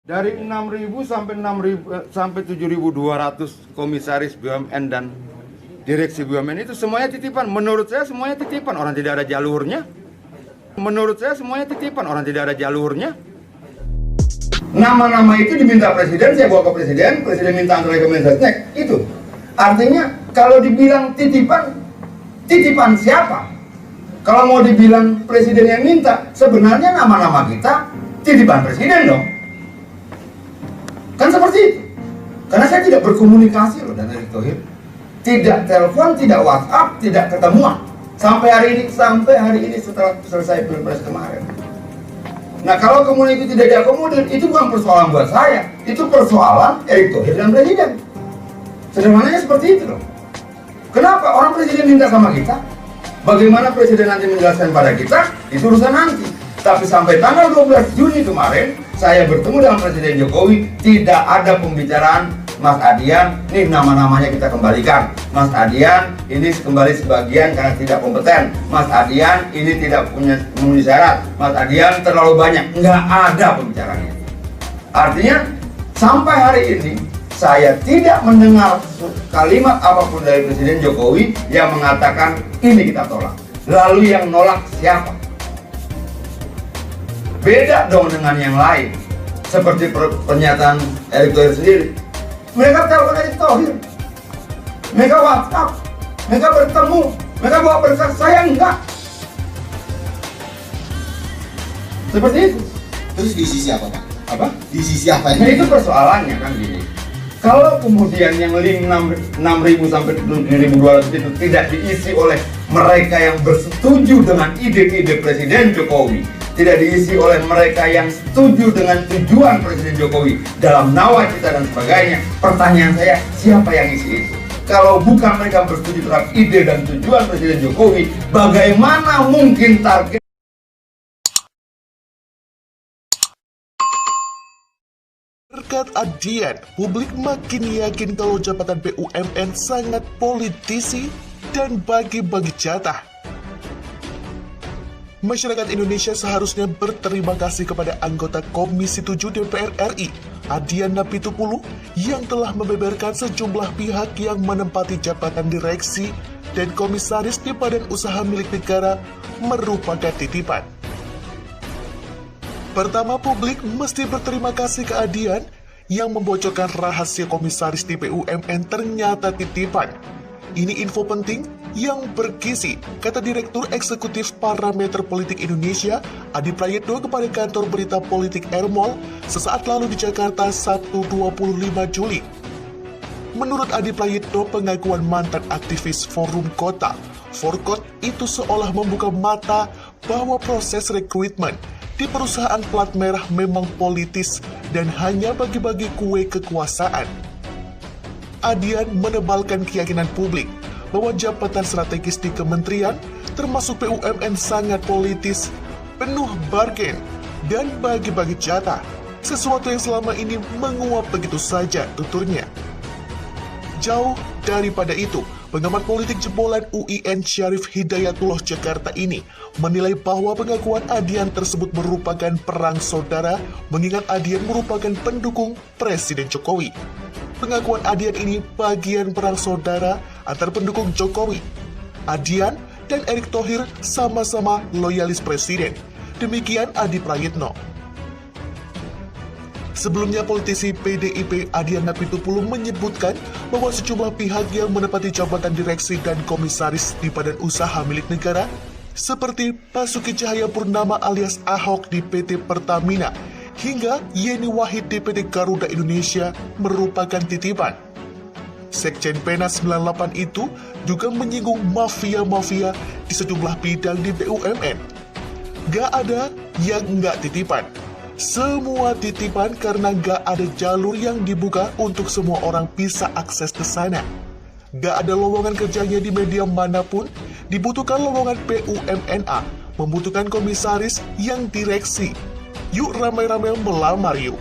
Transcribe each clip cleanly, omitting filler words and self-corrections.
Dari 6.000 sampai 6.000 sampai 7.200 komisaris BUMN dan direksi BUMN itu semuanya titipan. Menurut saya semuanya titipan, orang tidak ada jalurnya. Menurut saya semuanya titipan, orang tidak ada jalurnya. Nama-nama itu diminta presiden, saya bawa ke presiden minta antara Kemensesnek, itu. Artinya kalau dibilang titipan, titipan siapa? Kalau mau dibilang presiden yang minta, sebenarnya nama-nama kita titipan presiden dong. Kan seperti itu. Karena saya tidak berkomunikasi loh dengan Erick Thohir. Tidak telepon, tidak WhatsApp, tidak ketemuan. Sampai hari ini setelah selesai Pilpres kemarin. Nah, kalau kemudian itu tidak diakomodir, itu bukan persoalan buat saya. Itu persoalan Erick Thohir dan presiden. Sederhananya seperti itu loh. Kenapa orang presiden minta sama kita? Bagaimana presiden nanti menjelaskan pada kita, itu urusan nanti. Tapi sampai tanggal 12 Juni kemarin, saya bertemu dengan Presiden Jokowi, tidak ada pembicaraan, Mas Adian, ini nama-namanya kita kembalikan. Mas Adian, ini kembali sebagian karena tidak kompeten. Mas Adian, ini tidak punya memenuhi syarat. Mas Adian terlalu banyak. Nggak ada pembicaraan itu. Artinya, sampai hari ini, saya tidak mendengar kalimat apapun dari Presiden Jokowi yang mengatakan, ini kita tolak. Lalu yang nolak siapa? Beda dong dengan yang lain. Seperti pernyataan Erick Thohir sendiri. Mereka telepon Erick Thohir, mereka WhatsApp, mereka bertemu, mereka bawa berkas, saya enggak. Seperti itu. Terus di sisi apa, Pak? Apa? Di sisi apa Nah, itu persoalannya kan gini. Kalau kemudian yang link 6.000 sampai 7.200 itu tidak diisi oleh mereka yang bersetuju dengan ide-ide Presiden Jokowi, tidak diisi oleh mereka yang setuju dengan tujuan Presiden Jokowi dalam nawacita dan sebagainya, pertanyaan saya, siapa yang isi itu? Kalau bukan mereka bersetuju terhadap ide dan tujuan Presiden Jokowi, bagaimana mungkin target Berkat Adian, publik makin yakin kalau jabatan BUMN sangat politisi dan bagi-bagi jatah. Masyarakat Indonesia seharusnya berterima kasih kepada anggota Komisi 7 DPR RI, Adian Napitupulu, yang telah membeberkan sejumlah pihak yang menempati jabatan direksi dan komisaris di badan usaha milik negara merupakan titipan. Pertama, publik mesti berterima kasih ke Adian yang membocorkan rahasia komisaris di BUMN ternyata titipan. Ini info penting yang bergizi, kata Direktur Eksekutif Parameter Politik Indonesia, Adi Prayitno kepada kantor berita politik Ermol sesaat lalu di Jakarta Sabtu 25 Juli. Menurut Adi Prayitno, pengakuan mantan aktivis Forum Kota, Forkot, itu seolah membuka mata bahwa proses rekrutmen di perusahaan plat merah memang politis dan hanya bagi-bagi kue kekuasaan. Adian menebalkan keyakinan publik bahwa jabatan strategis di kementerian, termasuk BUMN, sangat politis, penuh bargain, dan bagi-bagi jatah, sesuatu yang selama ini menguap begitu saja, tuturnya. Jauh daripada itu, pengamat politik jebolan UIN Syarif Hidayatullah Jakarta ini menilai bahwa pengakuan Adian tersebut merupakan perang saudara, mengingat Adian merupakan pendukung Presiden Jokowi. Pengakuan Adian ini bagian perang saudara antar pendukung Jokowi. Adian dan Erick Thohir sama-sama loyalis Presiden. Demikian Adi Prayitno. Sebelumnya, politisi PDIP Adian Napitupulu menyebutkan bahwa sejumlah pihak yang menempati jabatan direksi dan komisaris di badan usaha milik negara, seperti Basuki Cahayapurnama alias Ahok di PT Pertamina, hingga Yeni Wahid di PT Garuda Indonesia, merupakan titipan. Sekjen Pena 98 itu juga menyinggung mafia-mafia di sejumlah bidang di BUMN. Gak ada yang nggak titipan. Semua titipan karena gak ada jalur yang dibuka untuk semua orang bisa akses ke sana. Gak ada lowongan kerjanya di media manapun, dibutuhkan lowongan BUMNA, membutuhkan komisaris yang direksi. Yuk ramai-ramai melamar yuk.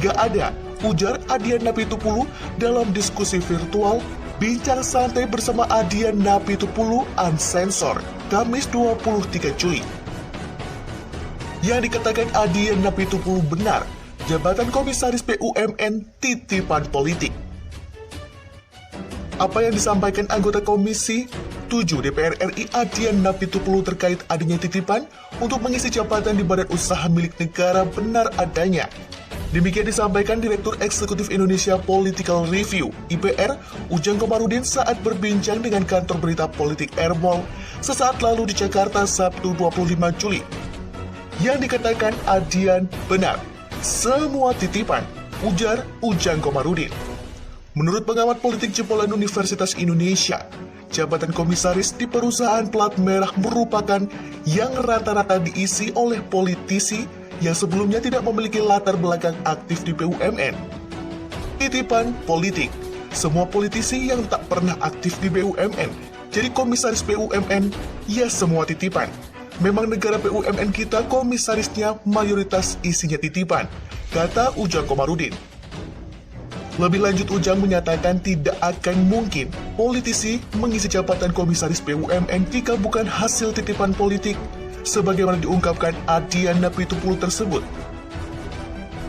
Gak ada, ujar Adian Napitupulu dalam diskusi virtual Bincang Santai bersama Adian Napitupulu Uncensored, Kamis 23 Juli. Yang dikatakan Adian Napitupulu benar, jabatan komisaris BUMN titipan politik. Apa yang disampaikan anggota Komisi 7 DPR RI Adian Napitupulu terkait adanya titipan untuk mengisi jabatan di Badan Usaha Milik Negara benar adanya. Demikian disampaikan Direktur Eksekutif Indonesia Political Review (IPR) Ujang Komarudin saat berbincang dengan kantor berita politik Ermol sesaat lalu di Jakarta Sabtu 25 Juli. Yang dikatakan Adian benar, semua titipan, ujar Ujang Komarudin. Menurut pengamat politik jebolan Universitas Indonesia, jabatan komisaris di perusahaan plat merah merupakan yang rata-rata diisi oleh politisi yang sebelumnya tidak memiliki latar belakang aktif di BUMN. Titipan politik, semua politisi yang tak pernah aktif di BUMN jadi komisaris BUMN, ya semua titipan. Memang negara BUMN kita komisarisnya mayoritas isinya titipan, kata Ujang Komarudin. Lebih lanjut, Ujang menyatakan tidak akan mungkin politisi mengisi jabatan komisaris BUMN jika bukan hasil titipan politik, sebagaimana diungkapkan Adian Napitupulu tersebut.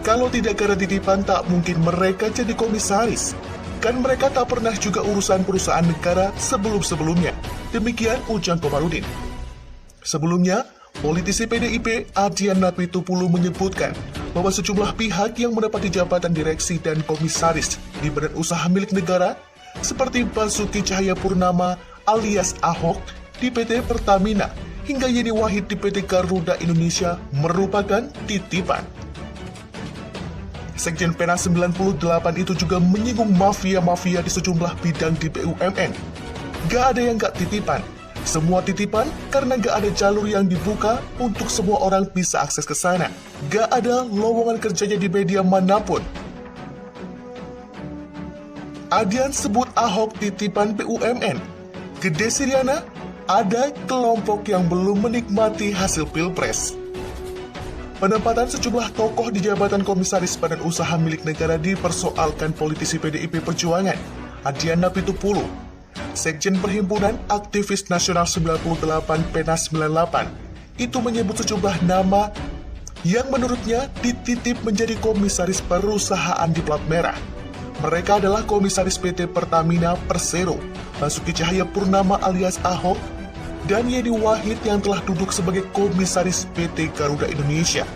Kalau tidak karena titipan, tak mungkin mereka jadi komisaris. Kan mereka tak pernah juga urusan perusahaan negara sebelum-sebelumnya. Demikian Ujang Komarudin. Sebelumnya, politisi PDIP Adian Napitupulu menyebutkan bahwa sejumlah pihak yang menepati jabatan direksi dan komisaris di Badan Usaha Milik Negara seperti Basuki Cahayapurnama alias Ahok di PT Pertamina hingga Yeni Wahid di PT Garuda Indonesia merupakan titipan. Sekjen Penas 98 itu juga menyinggung mafia-mafia di sejumlah bidang di BUMN. Gak ada yang gak titipan. Semua titipan karena gak ada jalur yang dibuka untuk semua orang bisa akses ke sana. Gak ada lowongan kerjanya di media manapun. Adian sebut Ahok titipan BUMN. Gede Siriana, ada kelompok yang belum menikmati hasil Pilpres. Penempatan sejumlah tokoh di jabatan komisaris Badan Usaha Milik Negara dipersoalkan politisi PDIP Perjuangan, Adian Napitupulu. Sekjen Perhimpunan Aktivis Nasional 98 Penas 98 itu menyebut sejumlah nama yang menurutnya dititip menjadi komisaris perusahaan di plat merah. Mereka adalah komisaris PT Pertamina Persero, Basuki Cahayapurnama alias Ahok, dan Yeni Wahid yang telah duduk sebagai komisaris PT Garuda Indonesia.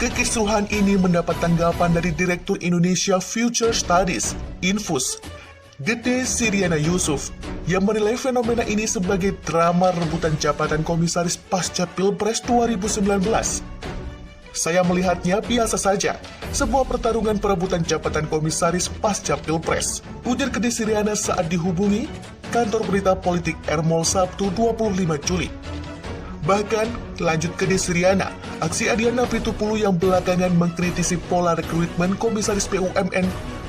Kekisruhan ini mendapat tanggapan dari Direktur Indonesia Future Studies, Infus, Gede Siriana Yusuf, yang menilai fenomena ini sebagai drama rebutan jabatan komisaris pasca Pilpres 2019. Saya melihatnya biasa saja, sebuah pertarungan perebutan jabatan komisaris pasca Pilpres, ujar Gede Siriana saat dihubungi kantor berita politik Ermol Sabtu 25 Juli. Bahkan, lanjut Gede Siriana, aksi Adian Napitupulu yang belakangan mengkritisi pola rekrutmen komisaris BUMN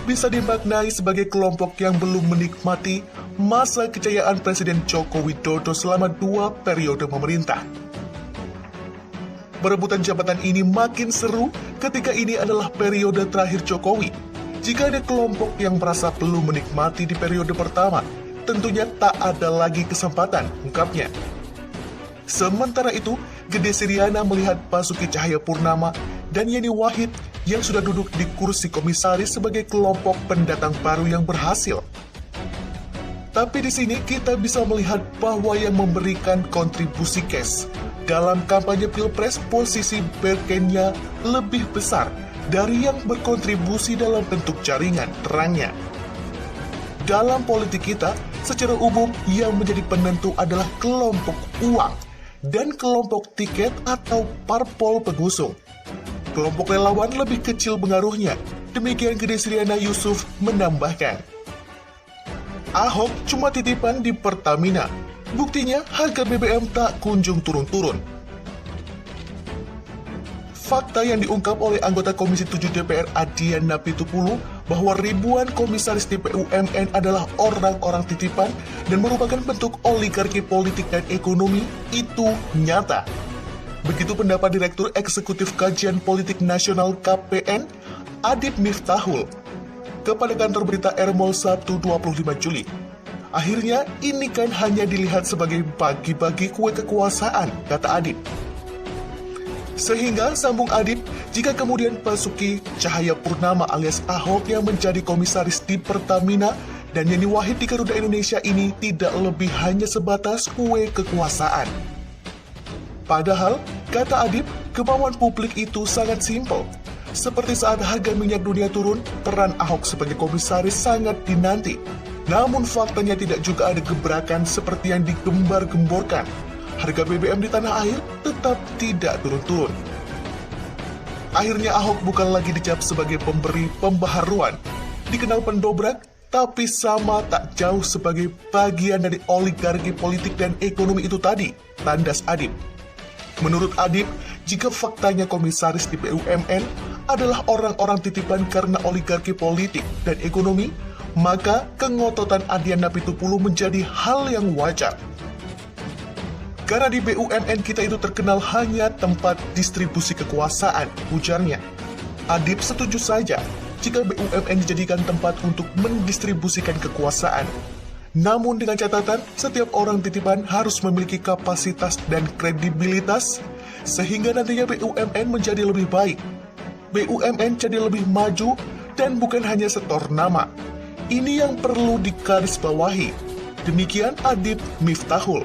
bisa dimaknai sebagai kelompok yang belum menikmati masa kejayaan Presiden Joko Widodo selama 2 periode memerintah. Perebutan jabatan ini makin seru ketika ini adalah periode terakhir Jokowi. Jika ada kelompok yang merasa belum menikmati di periode pertama, tentunya tak ada lagi kesempatan, ungkapnya. Sementara itu, Gede Siriana melihat Basuki Cahayapurnama dan Yeni Wahid yang sudah duduk di kursi komisaris sebagai kelompok pendatang baru yang berhasil. Tapi di sini kita bisa melihat bahwa yang memberikan kontribusi cash dalam kampanye Pilpres posisi bergennya lebih besar dari yang berkontribusi dalam bentuk jaringan, terangnya. Dalam politik kita, secara umum yang menjadi penentu adalah kelompok uang dan kelompok tiket atau parpol pengusung. Kelompok relawan lebih kecil pengaruhnya, demikian Gede Siriana Yusuf menambahkan. Ahok cuma titipan di Pertamina, buktinya harga BBM tak kunjung turun-turun. Fakta yang diungkap oleh anggota Komisi 7 DPR Adian Napitupulu bahwa ribuan komisaris di BUMN adalah orang-orang titipan dan merupakan bentuk oligarki politik dan ekonomi itu nyata. Begitu pendapat Direktur Eksekutif Kajian Politik Nasional KPN, Adib Miftahul, kepada kantor berita Ermol Sabtu 25 Juli. Akhirnya ini kan hanya dilihat sebagai bagi-bagi kue kekuasaan, kata Adib. Sehingga, sambung Adip, jika kemudian Basuki Cahayapurnama alias Ahok yang menjadi komisaris di Pertamina dan Yeni Wahid di Garuda Indonesia ini tidak lebih hanya sebatas kue kekuasaan. Padahal, kata Adip, kemauan publik itu sangat simpel. Seperti saat harga minyak dunia turun, peran Ahok sebagai komisaris sangat dinanti. Namun faktanya tidak juga ada gebrakan seperti yang digembar-gemborkan. Harga BBM di tanah air tetap tidak turun-turun. Akhirnya Ahok bukan lagi dicap sebagai pemberi pembaharuan, dikenal pendobrak, tapi sama tak jauh sebagai bagian dari oligarki politik dan ekonomi itu tadi, tandas Adip. Menurut Adip, jika faktanya komisaris di BUMN adalah orang-orang titipan karena oligarki politik dan ekonomi, maka kengototan Adian Apitupulu menjadi hal yang wajar. Karena di BUMN kita itu terkenal hanya tempat distribusi kekuasaan, ujarnya. Adip setuju saja jika BUMN dijadikan tempat untuk mendistribusikan kekuasaan. Namun dengan catatan, setiap orang titipan harus memiliki kapasitas dan kredibilitas, sehingga nantinya BUMN menjadi lebih baik. BUMN jadi lebih maju dan bukan hanya setor nama. Ini yang perlu digarisbawahi. Demikian Adip Miftahul.